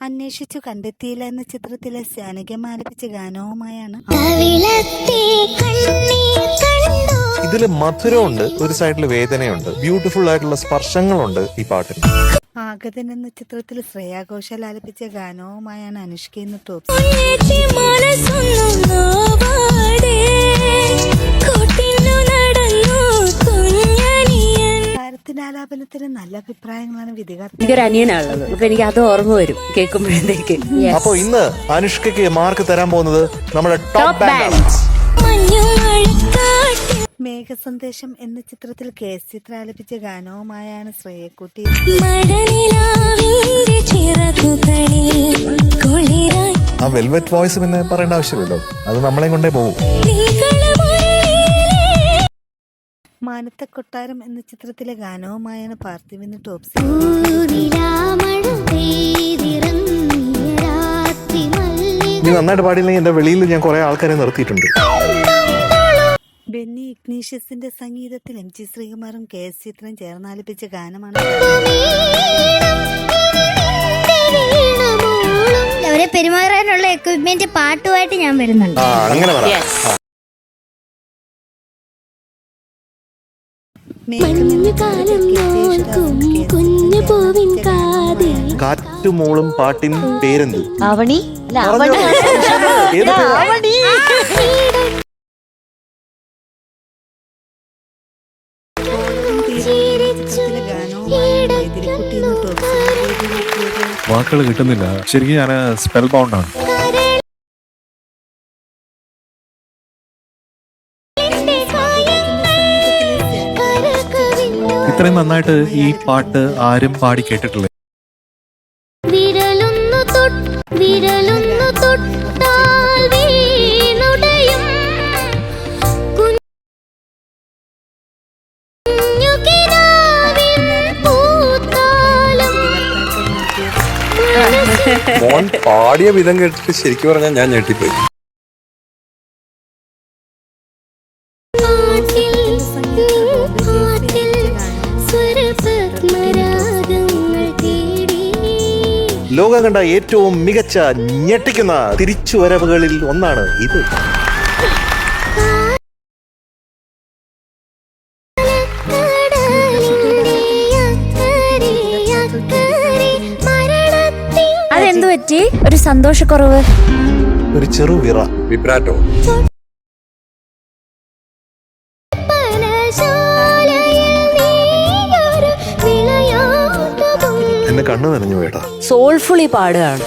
അന്വേഷിച്ചു കണ്ടെത്തിയില്ല എന്ന ചിത്രത്തിലെ ജാനകി ആലപിച്ച ഗാനവുമായാണ്. ഇതില് മധുരമുണ്ട്, ഒരു സൈഡിൽ വേദനയുണ്ട്, ബ്യൂട്ടിഫുൾ ആയിട്ടുള്ള സ്പർശങ്ങളുണ്ട് ഈ പാട്ടിൽ. ആഗതൻ എന്ന ചിത്രത്തിൽ ശ്രേയാ ഘോഷാൽ ആലപിച്ച ഗാനവുമായാണ് അനുഷ്ക ഇന്ന് ടോപ്പ്. താരത്തിന്റെ ആലാപനത്തിന് നല്ല അഭിപ്രായങ്ങളാണ് വിധികർത്താവ്. അനിയനാണുള്ളത്, അപ്പൊ എനിക്ക് അത് ഓർമ്മ വരും കേൾക്കുമ്പോഴത്തേക്ക്. അപ്പൊ ഇന്ന് അനുഷ്കയ്ക്ക് മാർക്ക് തരാൻ പോകുന്നത് നമ്മുടെ ടോപ്പ് ബാൻഡ്. മേഘസന്ദേശം എന്ന ചിത്രത്തിൽ KS ചിത്ര ആലപിച്ച ഗാനവുമായാണ് ശ്രേയക്കുട്ടി. ആ വെൽവെറ്റ് വോയിസ് പിന്നെ പറയേണ്ട ആവശ്യമില്ലല്ലോ, അത് നമ്മളെ കൊണ്ടേ പോകും. മാനത്തെ കൊട്ടാരം എന്ന ചിത്രത്തിലെ ഗാനവുമായാണ് പാർത്ഥിവിന് ടോപ്പ്. നീ നന്നായിട്ട് പാടിയില്ലെങ്കിൽ എന്റെ വെളിയിൽ ഞാൻ കുറെ ആൾക്കാരെ നിർത്തിയിട്ടുണ്ട്. ബെന്നി ഇഗ്നീഷ്യസിന്റെ സംഗീതത്തിൽ MG ശ്രീകുമാറും KS ചിത്രം ചേർന്നാലപിച്ച ഗാനമാണ്. അവരെ പെരുമാറാനുള്ള എക്വിപ്മെന്റ് പാട്ടുമായിട്ട് ഞാൻ വരുന്നുണ്ട്. കാറ്റുമോളും പാട്ടിൻ പേരെന്ത്? അവണി. വാക്കുകൾ കിട്ടുന്നില്ല, ശരിക്കും ഞാൻ സ്പെൽ ബൗണ്ടാണ്. ഇത്രയും നന്നായിട്ട് ഈ പാട്ട് ആരും പാടി കേട്ടിട്ടില്ല. മോൻ പാടിയ വിധം കേട്ടിട്ട് ശരിക്കും പറഞ്ഞാൽ ഞാൻ ഞെട്ടിപ്പോയി. ലോകം കണ്ട ഏറ്റവും മികച്ച ഞെട്ടിക്കുന്ന തിരിച്ചുവരവുകളിൽ ഒന്നാണ് ഇത്. അതെന്തു പറ്റി? ഒരു സന്തോഷക്കുറവ്, ഒരു ചെറു വിറ, വിബ്രാറ്റോ. എന്നെ കണ്ണു നനഞ്ഞു വേട്ടാ. സോൾഫുള്ളി പാടുകയാണ്.